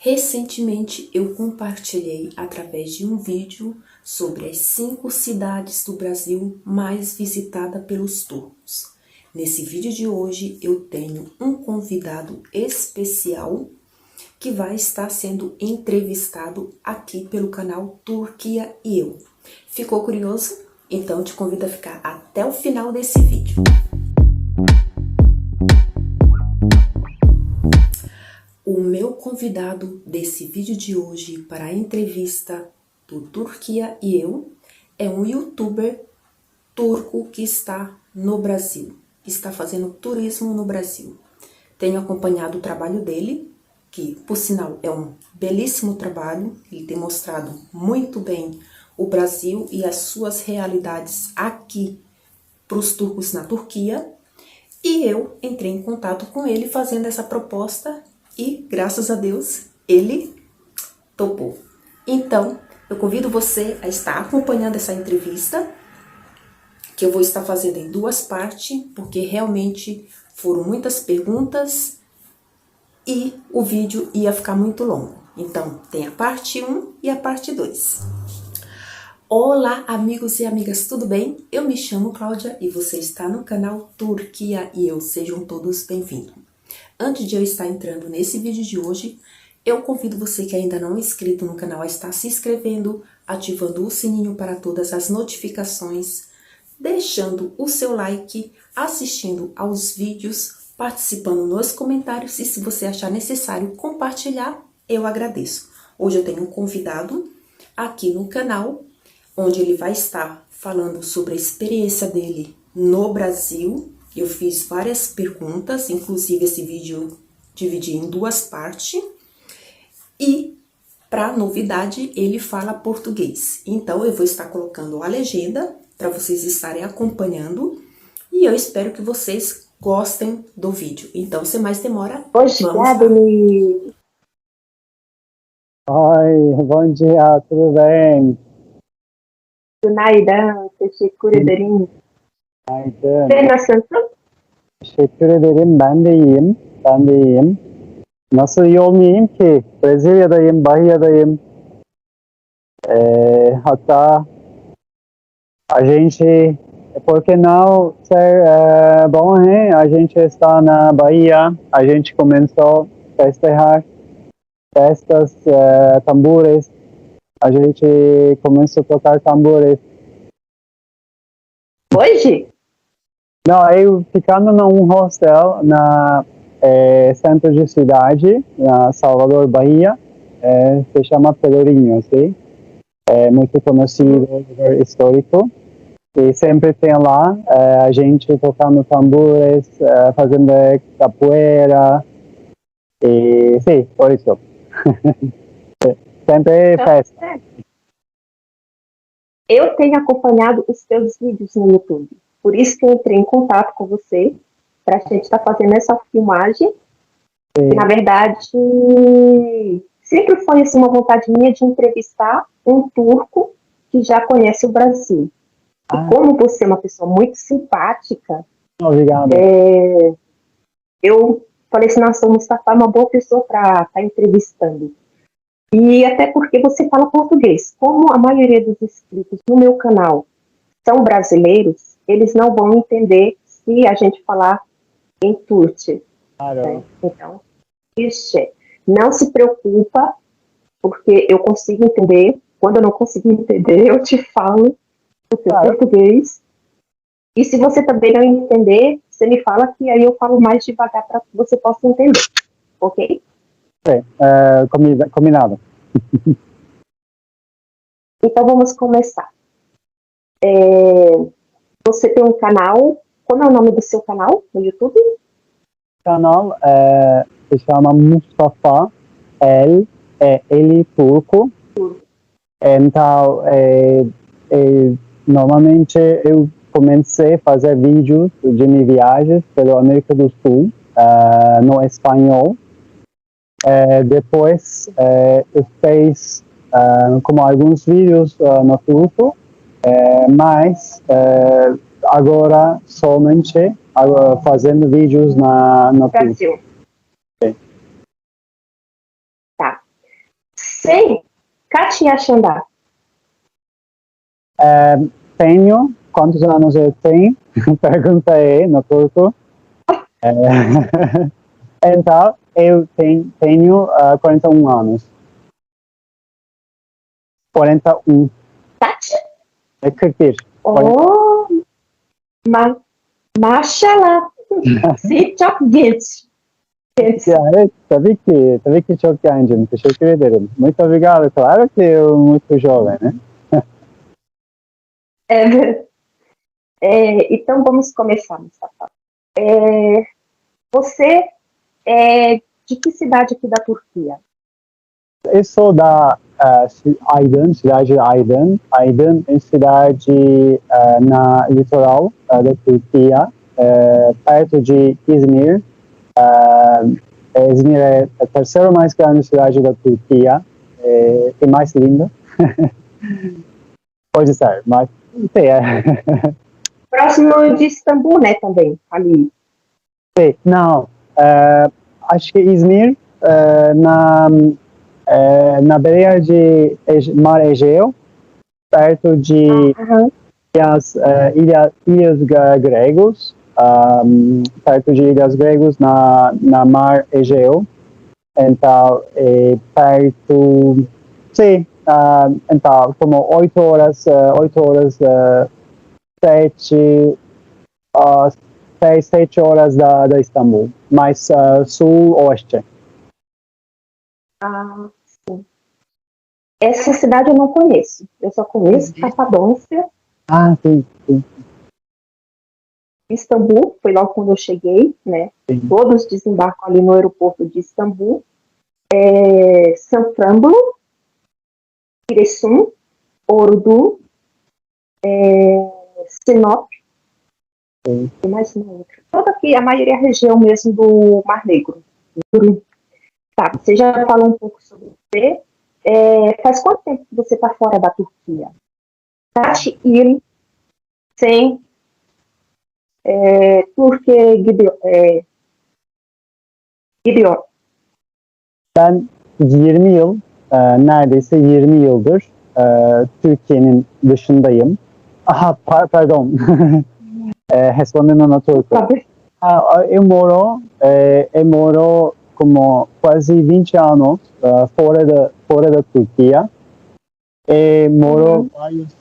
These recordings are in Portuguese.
Recentemente eu compartilhei através de um vídeo sobre as 5 cidades do Brasil mais visitadas pelos turcos. Nesse vídeo de hoje eu tenho um convidado especial que vai estar sendo entrevistado aqui pelo canal Turquia e Eu. Ficou curioso? Então te convido a ficar até o final desse vídeo. O meu convidado desse vídeo de hoje para a entrevista do Turquia e Eu é um youtuber turco que está no Brasil, está fazendo turismo no Brasil. Tenho acompanhado o trabalho dele, que por sinal é um belíssimo trabalho, ele tem mostrado muito bem o Brasil e as suas realidades aqui para os turcos na Turquia. E eu entrei em contato com ele fazendo essa proposta e, graças a Deus, ele topou. Então, eu convido você a estar acompanhando essa entrevista, que eu vou estar fazendo em 2 partes, porque realmente foram muitas perguntas e o vídeo ia ficar muito longo. Então, tem a parte 1 e a parte 2. Olá, amigos e amigas, tudo bem? Eu me chamo Cláudia e você está no canal Turquia e Eu. Sejam todos bem-vindos. Antes de eu estar entrando nesse vídeo de hoje, eu convido você que ainda não é inscrito no canal a estar se inscrevendo, ativando o sininho para todas as notificações, deixando o seu like, assistindo aos vídeos, participando nos comentários e se você achar necessário compartilhar, eu agradeço. Hoje eu tenho um convidado aqui no canal, onde ele vai estar falando sobre a experiência dele no Brasil. Eu fiz várias perguntas, inclusive esse vídeo eu dividi em 2 partes. E, para novidade, ele fala português. Então, eu vou estar colocando a legenda para vocês estarem acompanhando. E eu espero que vocês gostem do vídeo. Então, sem mais demora, vamos lá. Oi, bom dia, tudo bem? Günaydın, teşekkür ederim. Günaydın. Sen nasılsın? Teşekkür ederim, ben de iyiyim. Nasıl iyi olmayayım ki? Brezilya'dayım, Bahia'dayım. Hatta a gente, porque não ser bom, hein? A gente está na Bahia, a gente começou a festejar festas, tambores, a gente começou a tocar tambores. Hoje? Não, eu ficando num hostel na centro de cidade, na Salvador, Bahia, se chama Pelourinho, assim. É muito conhecido, lugar histórico. E sempre tem lá a gente tocando tambores, fazendo capoeira. E sim, por isso. Sempre festa. Eu tenho acompanhado os seus vídeos no YouTube. Por isso que eu entrei em contato com você, para a gente estar fazendo essa filmagem. E, na verdade, sempre foi assim, uma vontade minha de entrevistar um turco que já conhece o Brasil. E como você é uma pessoa muito simpática, obrigado. Eu falei assim, nossa, o Mustafa é uma boa pessoa para estar entrevistando. E até porque você fala português. Como a maioria dos inscritos no meu canal são brasileiros, eles não vão entender se a gente falar em turco. Claro. Né? Então, não se preocupa, porque eu consigo entender. Quando eu não conseguir entender, eu te falo o seu português. E se você também não entender, você me fala que aí eu falo mais devagar para que você possa entender. Ok? Combinado. Então vamos começar. Você tem um canal. Como é o nome do seu canal no YouTube? O canal se chama Mustafa ele turco. Então, normalmente eu comecei a fazer vídeos de minhas viagens pela América do Sul, no espanhol. Depois eu fiz como alguns vídeos no turco, mas agora somente fazendo vídeos no Brasil. turco. Tá. Sim, Katia Xandá. Tenho, quantos anos eu tenho? Perguntei no turco. Então, eu tenho 41 anos. 41. Katia? É 41. Oh, maşallah. Siz çok genç. Evet, tabii ki çok gencim. Teşekkür ederim. Muito obrigado. Claro que eu muito jovem, né? É, então vamos começar, Mustafa. Você é de que cidade aqui da Turquia? Eu sou da Aydın, cidade de Aydın. Aydın é cidade na litoral da Turquia, perto de Izmir. Izmir é a terceira mais grande cidade da Turquia e mais linda. Pode ser, mas sim, Próximo de Istambul, né, também, ali. sim, não, acho que Izmir na beira de Mar Egeu, perto de ilhas gregos, perto de ilhas gregos na Mar Egeu. Então, perto, sim, então, como 7 horas da Istambul, mais sul-oeste. Ah, sim. Essa cidade eu não conheço. Eu só conheço Capadócia. Ah, sim, sim. Istambul, foi logo quando eu cheguei, né? Sim. Todos desembarcam ali no aeroporto de Istambul. Safranbolu, Giresun, Ordu, Sinop, e mais uma outra. Toda aqui, a maioria é a região mesmo do Mar Negro. Tá, você já falou um pouco sobre você. Faz quanto tempo que você está fora da Turquia? Kaç yıl sen Türkiye'ye gidiyor? Ben 20 yıl, neredeyse 20 yıldır Türkiye'nin dışındayım. Aha, pardon. Respondendo na turco. Sabe? Eu moro como quase 20 anos fora da Turquia. E moro em vários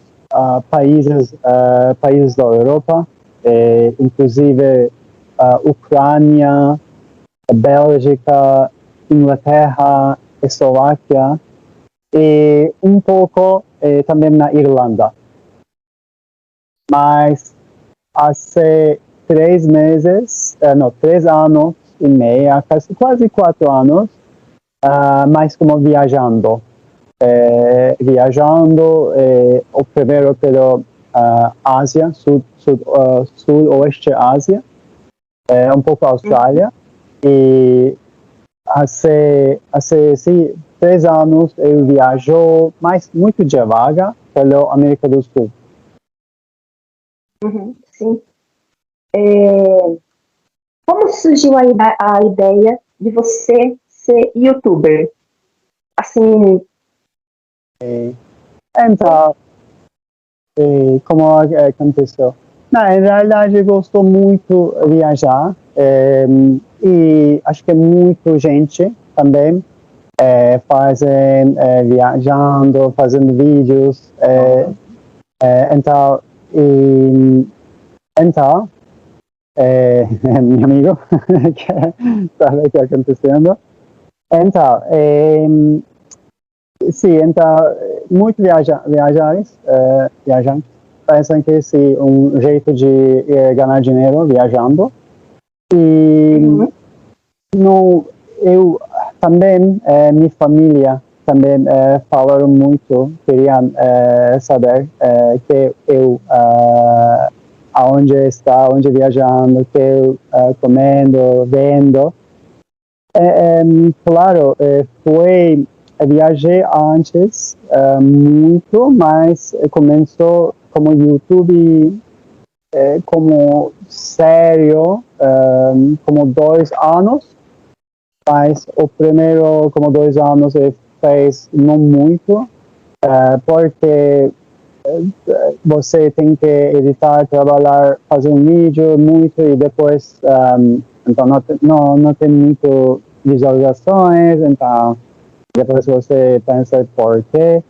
países da Europa, inclusive Ucrânia, Bélgica, Inglaterra, Eslováquia e um pouco também na Irlanda. Mas há 3 anos e meio, quase 4 anos, mais como viajando. O primeiro pela Ásia, Sul-Oeste Ásia, um pouco Austrália, e há 3 anos eu viajo, mas muito devagar, pela América do Sul. Sim. Como surgiu a ideia de você ser youtuber? Assim, Então, como aconteceu? Não, em realidade, eu gosto muito de viajar e acho que muita gente também fazem viajando, fazendo vídeos. Então, meu amigo, que sabe o que está acontecendo. Então, sim, então, muitos viajantes pensam que esse é um jeito de ganhar dinheiro viajando. E eu também, minha família também falaram muito, queriam saber que eu onde viajando, que eu comendo, vendo. Claro, viajei antes muito, mas começou como YouTube como sério, como 2 anos, mas o primeiro como 2 anos eu fez não muito, porque você tem que editar, trabalhar, fazer um vídeo muito e depois então não tem muito visualizações, então depois você pensa por quê.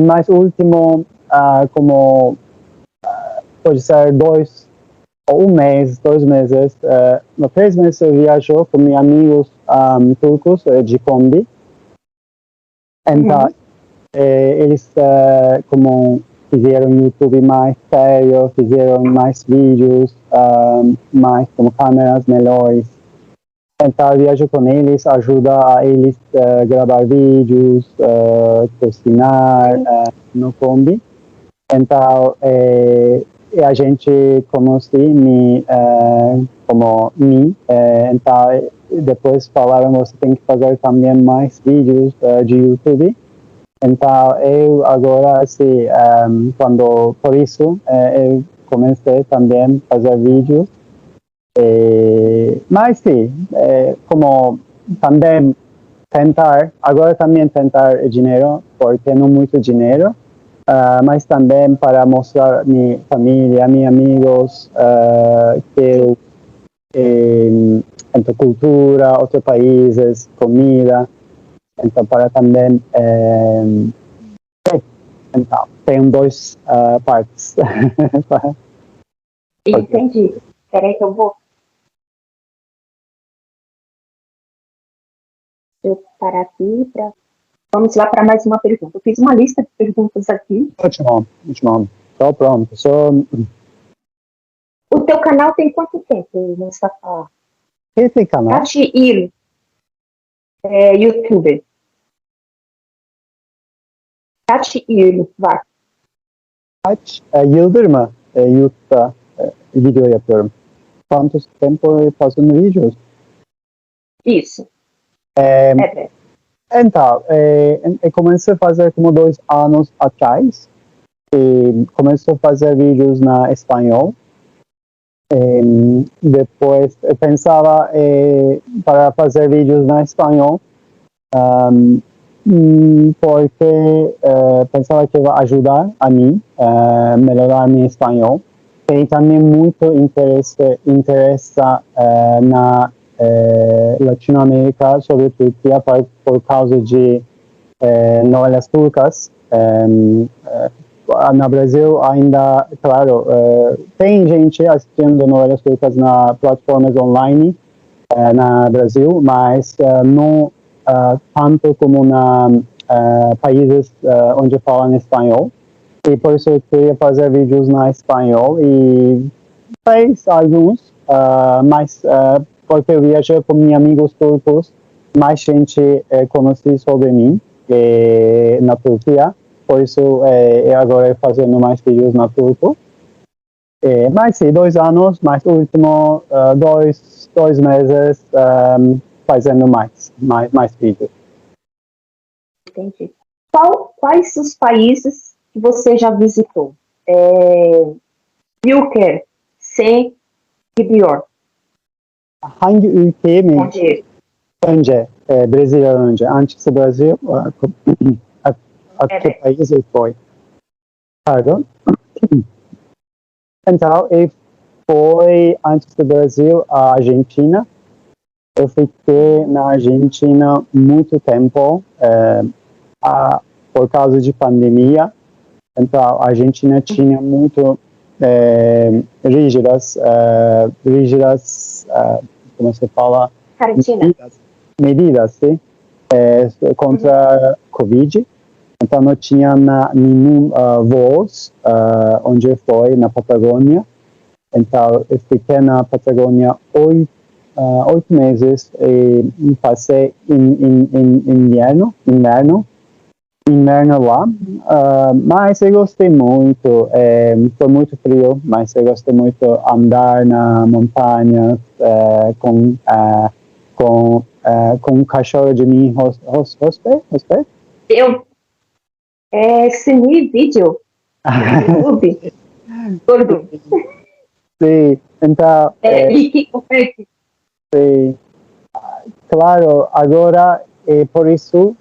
Mas o último, como pode ser 2 meses, no 3 meses eu viajo com meus amigos turcos de Kombi. Então, eles como fizeram YouTube mais sério, fizeram mais vídeos, mais com câmeras melhores. Então, eu viajo com eles, ajuda a eles a gravar vídeos, cozinhar no Kombi. Então, a gente conhece como mim. Então, depois falaram você tem que fazer também mais vídeos de YouTube. Então, eu agora, assim, por isso, eu comecei também a fazer vídeos. Mas, sim, como também agora também tentar dinheiro, porque não muito dinheiro, mas também para mostrar minha família, meus amigos, que eu então, cultura, outros países, comida. Então, para também. Então, tem 2 partes. Entendi. Espera aí que eu vou. Eu parar aqui para. Vamos lá para mais uma pergunta. Eu fiz uma lista de perguntas aqui. Ótimo. Estou pronto. O teu canal tem quanto tempo, Mustafa? Esse canal? Tati Il, youtuber. Tati Il, vai. Yıldırma YouTube'da video yapıyorum. Quanto tempo eu faço vídeos? Isso. Então, eu comecei a fazer como 2 anos atrás. E comecei a fazer vídeos na espanhol. Depois eu pensava para fazer vídeos na espanhol, porque pensava que ia ajudar a mim melhorar meu espanhol. E também muito interessa na Latinoamérica, sobre Turquia, por causa de novelas turcas. No Brasil ainda, claro, tem gente assistindo novelas turcas nas plataformas online no Brasil, mas não tanto como nos países onde falam espanhol. E por isso eu queria fazer vídeos na espanhol e fez alguns, mas porque eu viajei com meus amigos turcos, mais gente conhece sobre mim na Turquia. Por isso, eu agora estou fazendo mais vídeos na turco. Mas sim, 2 anos, mas o último 2 meses fazendo mais vídeos. Entendi. Quais os países que você já visitou? Ülke, sen gidiyor. Hangi ülkeye mi? Onde? Önce, Brezilya önce. Antes do Brasil, a que país eu fui? Pardon? Então, eu fui, antes do Brasil, a Argentina. Eu fiquei na Argentina muito tempo, por causa de pandemia. Então, a Argentina tinha muito rígidas, como se fala? Medidas, sim, contra Covid. Então, não tinha nenhum voos onde eu fui, na Patagônia. Então, eu fiquei na Patagônia 8 meses e passei inverno lá. Mas eu gostei muito. Foi muito frio, mas eu gostei muito de andar na montanha com um cachorro de mim, Hosper? Sini vídeo YouTube. Gordo. Sim, então... E que compete. Sim. Claro, agora e por isso,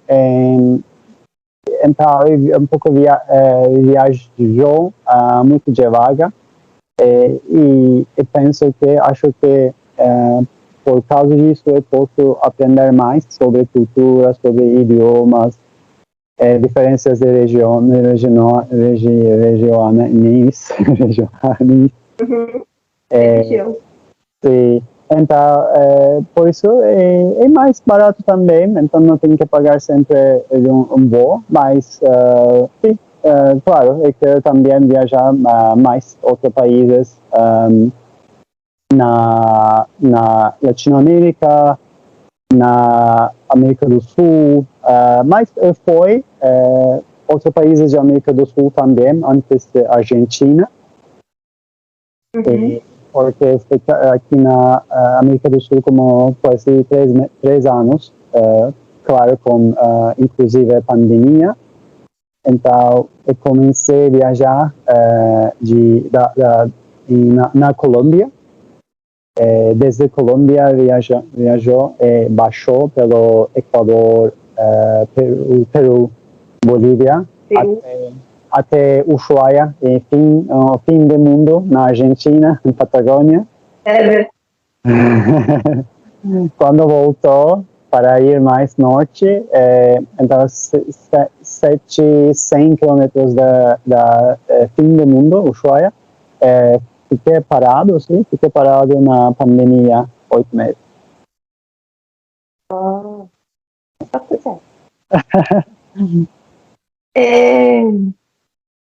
então, um pouco viajou muito devagar, e penso que, acho que por causa disso eu posso aprender mais sobre cultura, sobre idiomas, diferenças de regionais, Uhum. é, sim. Então, por isso é mais barato também, então não tem que pagar sempre um voo, mas sim, claro, eu quero também viajar a mais outros países na Latinoamérica, na América do Sul, mas eu fui outros países da América do Sul também, antes da Argentina. Uhum. Porque estou aqui na América do Sul como quase 3 anos, claro, com inclusive a pandemia. Então, eu comecei a viajar na Colômbia. Desde Colômbia viajou e baixou pelo Equador, Peru, Bolívia, Sim. até Ushuaia, e fim do mundo, na Argentina, em Patagônia. Quando voltou para ir mais norte, então 100 quilômetros da fim do mundo, Ushuaia, fiquei parado na pandemia 8 meses.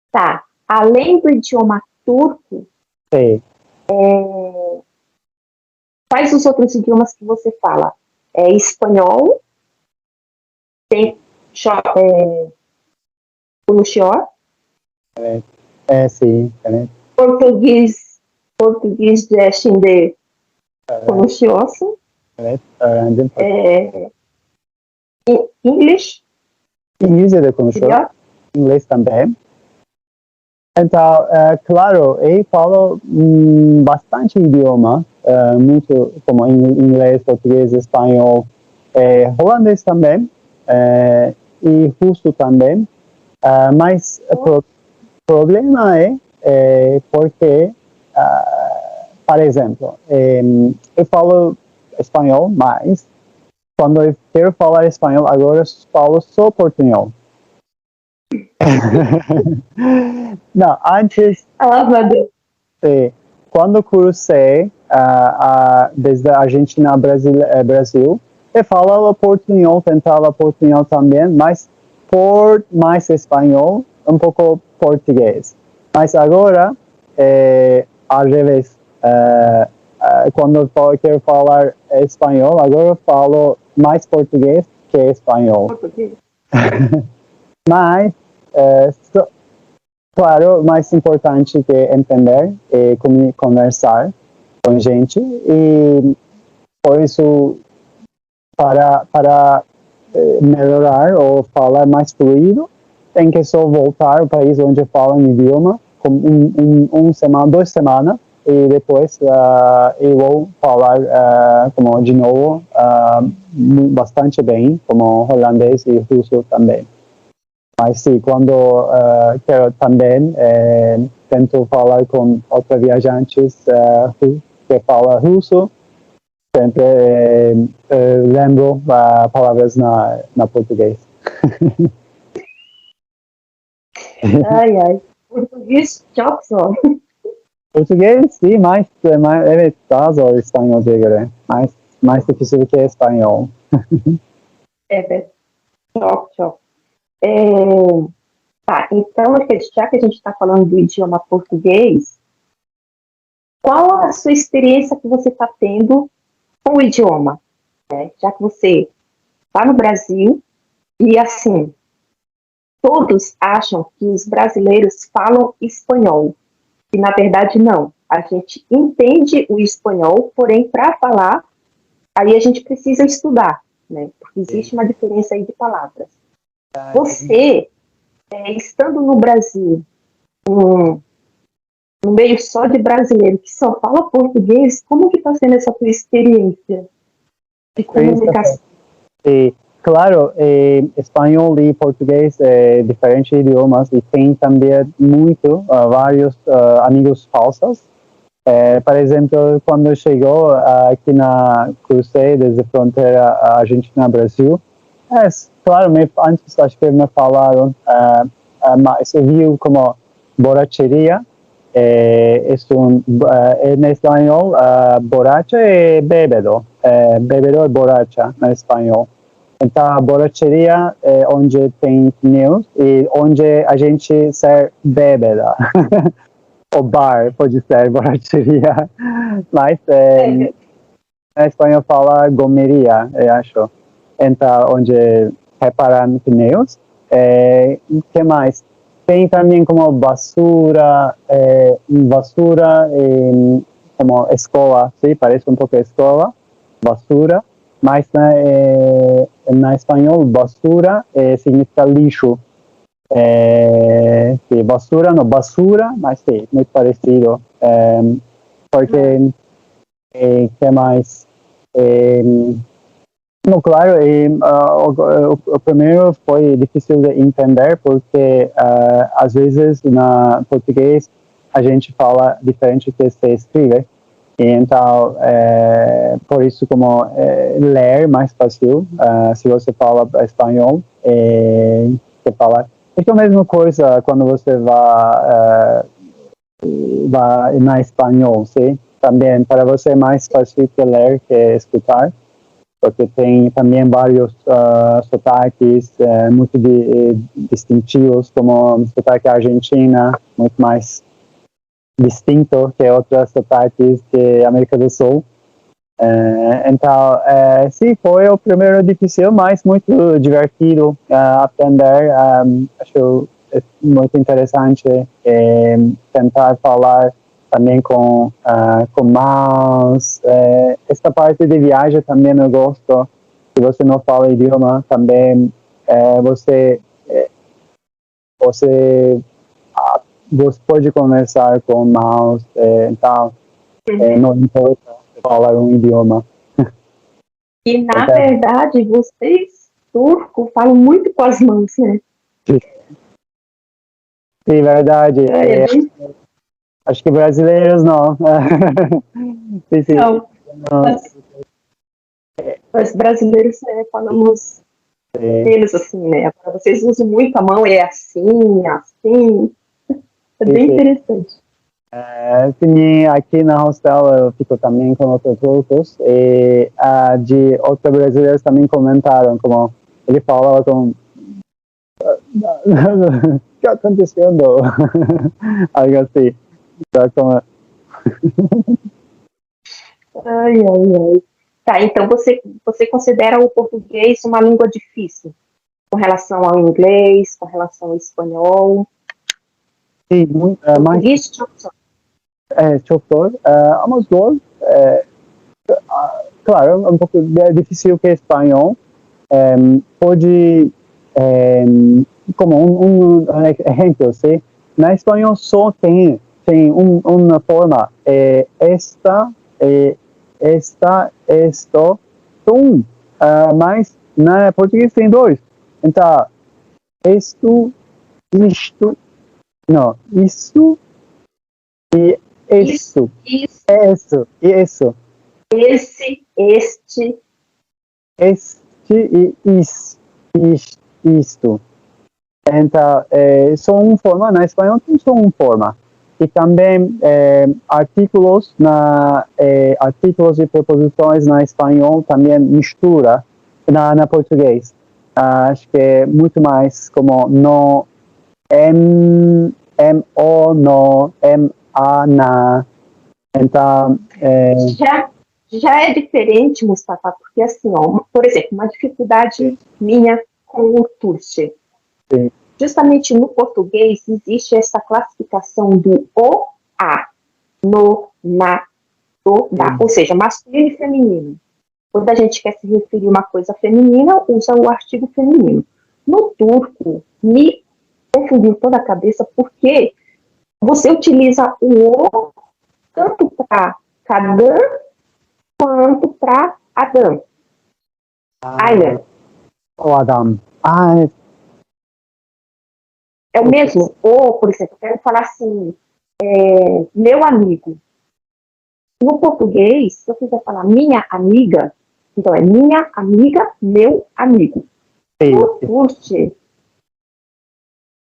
Tá. Além do idioma turco, Sim. quais os outros idiomas que você fala? Espanhol, tem Kunuxior, Sim. português de Xinde Kunuxioso, English, Inglês é de Kunuxior, inglês também. Então, claro, eu falo bastante idioma, muito como inglês, português, espanhol, holandês também, e russo também. Mas o problema é porque, por exemplo, eu falo espanhol, mas quando eu quero falar espanhol, agora eu falo só portunhol. Não, antes, quando cruzei desde a Argentina ao Brasil, eu falava portunhol, tentava portunhol também, mas por mais espanhol, um pouco português. Mas agora, ao revés, quando eu quero falar espanhol, agora eu falo mais português que espanhol. Mas, claro, mais importante que entender e conversar com gente, e por isso, para melhorar ou falar mais fluido, tem que só voltar ao país onde falam idioma, com semana, 2 semanas, e depois eu vou falar como de novo bastante bem, como holandês e russo também. Mas sim, quando quero também, tento falar com outros viajantes que falam russo, sempre lembro palavras na português. Ai. Português, Jackson. Português, sim, mas é caso espanhol, digo, mais difícil que espanhol. Choque. Tá, então, já que a gente está falando do idioma português, qual a sua experiência que você está tendo com o idioma? Né? Já que você está no Brasil e, assim, todos acham que os brasileiros falam espanhol, e, na verdade, não. A gente entende o espanhol, porém, para falar, aí a gente precisa estudar, né? Porque existe uma diferença aí de palavras. Você, estando no Brasil, no meio só de brasileiro que só fala português, como que está sendo essa tua experiência de comunicação? claro, espanhol e português é diferentes idiomas e tem também vários amigos falsos. Por exemplo, quando chegou aqui na Cruzeiro, desde a fronteira Argentina-Brasil, claro, antes acho que me falaram, mas eu vi como borracheria, en espanhol, borracha é bêbado, bêbado é borracha no espanhol. Então, a borracheria é onde tem pneus e onde a gente ser bêbada. O bar pode ser borracheria, mas na espanhol fala gomeria, eu acho. Então, onde reparam pneus. Que mais? Tem também como basura, como escola, sim, parece um pouco escola, basura, mas na espanhol, basura significa lixo. Sí, basura, no, basura, mas sim, muito parecido. Porque, que mais? No, claro, o primeiro foi difícil de entender porque às vezes na português a gente fala diferente do que se escreve. E então, por isso como ler mais fácil, se você fala espanhol, você fala. É a mesma coisa quando você vai na espanhol, sim? Também para você é mais fácil que ler que escutar, porque tem também vários sotaques muito distintivos, como o sotaque argentino, muito mais distinto que outros sotaques da América do Sul. Então, sim, foi o primeiro difícil, mas muito divertido aprender. Acho muito interessante tentar falar também com mãos. Esta parte de viagem também eu gosto. Se você não fala idioma, também você pode conversar com mãos. Então, não importa falar um idioma. E, na verdade, vocês, turco, falam muito com as mãos, né? Sim, verdade. Acho que brasileiros não. Sim, sim. Não, nós brasileiros falamos menos assim, né? Agora vocês usam muito a mão, é assim, assim. É bem interessante. Sim, aqui na hostel eu fico também com outros turcos e de outros brasileiros também comentaram como ele falava com o que está acontecendo? Algo assim. Então, como... Ai. Tá, então você considera o português uma língua difícil com relação ao inglês, com relação ao espanhol? Sim, muito, Português, chofer, ambos dois. Claro, um pouco difícil que espanhol. Pode, como um exemplo, sim? Na espanhol só tem uma forma, esta, esto, mas na português tem dois. Então, isto, não, isso e isso. Isso. Isso. Esse, este. Este e isto. Então, só uma forma, na espanhol tem só uma forma. E também artículos artículos e preposições na espanhol também mistura na português. Acho que é muito mais como no, o, no, a, na. Então, Já é diferente, Mustafa, porque assim, ó, por exemplo, uma dificuldade minha com o Turche. Justamente no português existe essa classificação do o, a, no, na, do, da, ou seja, masculino e feminino. Quando a gente quer se referir a uma coisa feminina, usa o artigo feminino. No turco, me confundiu toda a cabeça porque você utiliza o o tanto para Kadın quanto para Adam. Aynen. O Adam. Ah, É o mesmo? Ou, por exemplo, eu quero falar assim, meu amigo. No português, se eu quiser falar minha amiga, então é minha amiga, meu amigo. sim. No turco,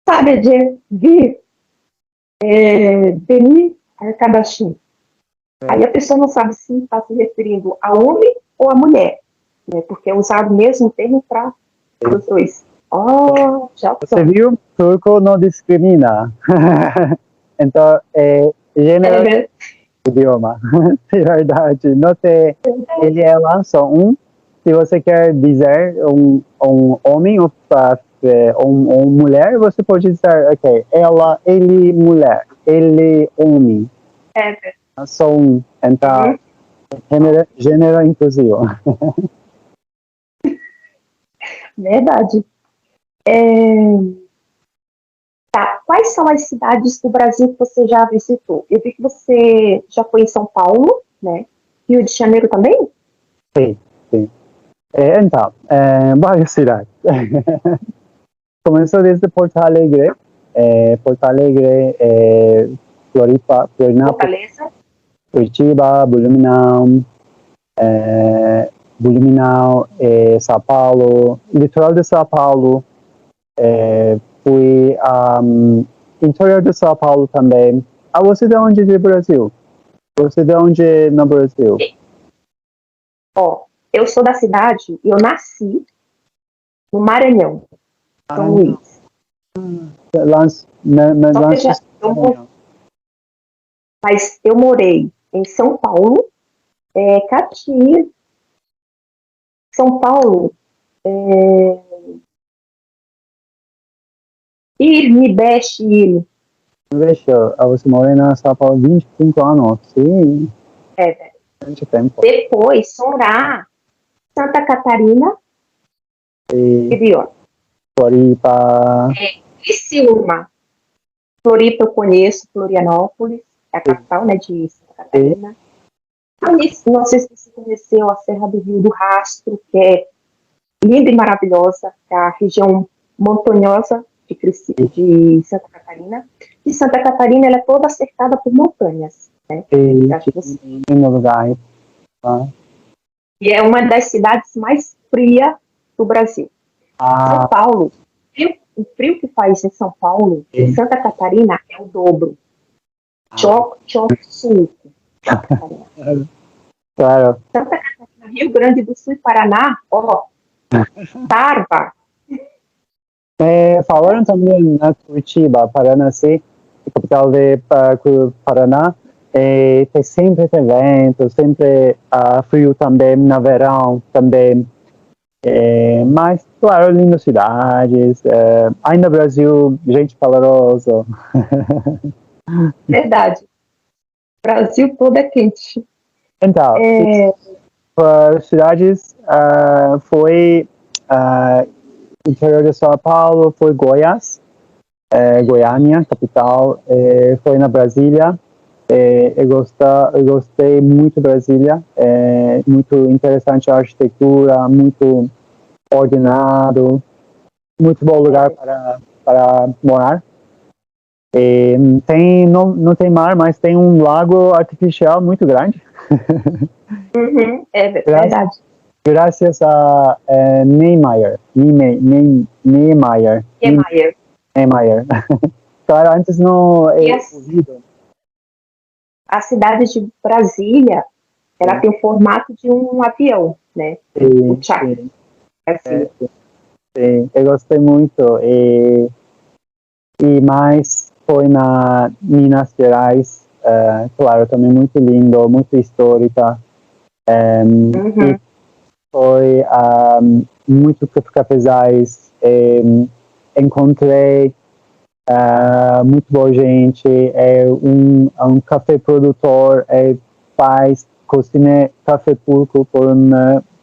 sadece bir beni arkadaşım. Aí a pessoa não sabe se está se referindo a homem ou a mulher, né? Porque é usado o mesmo termo para os dois. Oh, já Você viu? Turco não discrimina. Então, gênero é, idioma. De verdade. Não tem, ele é lá só um. Se você quer dizer um homem ou mulher, você pode dizer, ok, ela, ele, mulher, ele, homem. é Só um. Então, gênero inclusivo. verdade. Tá. Quais são as cidades do Brasil que você já visitou? Eu vi que você já foi em São Paulo, né? Rio de Janeiro também? Sim, sim. Então, várias cidades. Começou desde Porto Alegre, Floripa, Florianópolis, Fortaleza. Curitiba, Blumenau, São Paulo, litoral de São Paulo, fui interior de São Paulo também. Ah, você de onde do Brasil? Você de onde no Brasil? Ó, eu sou da cidade e eu nasci no Maranhão, São Luís. Só que mas eu morei em São Paulo, Caxias, São Paulo, Irmibeste, Veja, você mora em São Paulo há 25 anos, sim, bastante tempo. depois Sorá, Santa Catarina e Bior. Floripa. Criciúma. Floripa eu conheço, Florianópolis, é a capital, né, de Santa Catarina. Não sei se você conheceu a Serra do Rio do Rastro, que é linda e maravilhosa, é a região montanhosa de Santa Catarina. E Santa Catarina ela é toda cercada por montanhas, né? No lugar. Tá? E é uma das cidades mais frias do Brasil. São Paulo, o frio que faz em São Paulo, em Santa Catarina, é o dobro. Suco. Claro. Santa Catarina, Rio Grande do Sul e Paraná, ó, Tarva. Falaram também na Curitiba, Paraná, capital de Paraná, tem sempre vento, sempre frio também, no verão também. Mas, claro, lindas cidades, ainda Brasil, gente calorosa. Verdade. O Brasil todo é quente. Então, cidades foi interior de São Paulo, foi Goiás, Goiânia, capital, foi na Brasília. Eu gostei muito de Brasília, muito interessante a arquitetura, muito ordenado, muito bom lugar para morar. Não tem mar, mas tem um lago artificial muito grande. É verdade. Graças a Niemeyer. Claro, antes não é ouvido. A cidade de Brasília, ela tem o formato de um avião, né? O charter. Sim, eu gostei muito. E mais foi na Minas Gerais, claro, também muito lindo, muito histórica. E foi muito cafezais. Encontrei muito boa gente. Um café produtor, cozinha café turco por um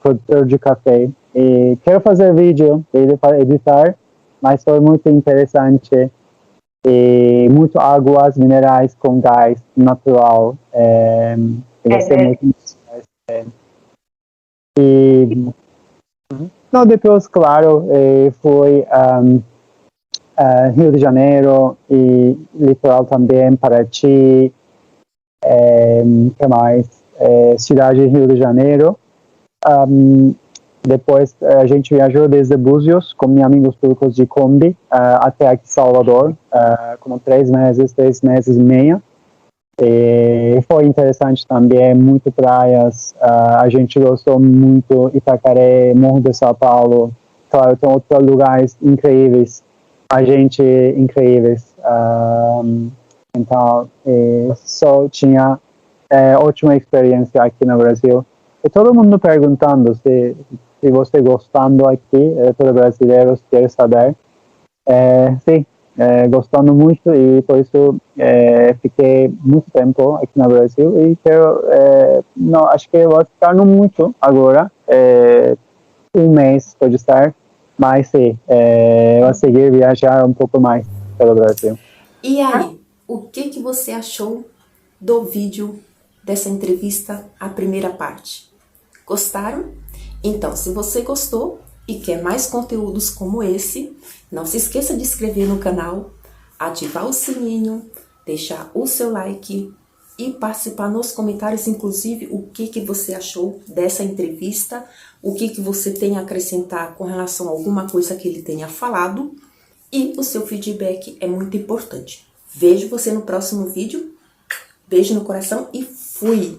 produtor de café. E quero fazer vídeo dele para editar, mas foi muito interessante. E muito águas minerais com gás natural. Eu gostei muito. não, depois, claro, foi Rio de Janeiro e litoral também, Paraty, que mais? Cidade de Rio de Janeiro. Depois a gente viajou desde Búzios com meus amigos turcos de Kombi até aqui Salvador, como 3 meses e meio. E foi interessante também, muito praias, a gente gostou muito Itacaré, Morro de São Paulo, claro, tem outros lugares incríveis, a gente incríveis, então só tinha ótima experiência aqui no Brasil. E todo mundo perguntando se você gostando aqui, todo brasileiro quer saber. Sim, gostando muito e por isso fiquei muito tempo aqui no Brasil e quero, não, acho que vou ficar não muito agora, 1 mês pode estar, mas sim, vou seguir viajar um pouco mais pelo Brasil. E aí, o que você achou do vídeo dessa entrevista, a primeira parte? Gostaram? Então, se você gostou e quer mais conteúdos como esse, não se esqueça de inscrever no canal, ativar o sininho, deixar o seu like e participar nos comentários, inclusive, o que você achou dessa entrevista, o que você tem a acrescentar com relação a alguma coisa que ele tenha falado, e o seu feedback é muito importante. Vejo você no próximo vídeo, beijo no coração e fui!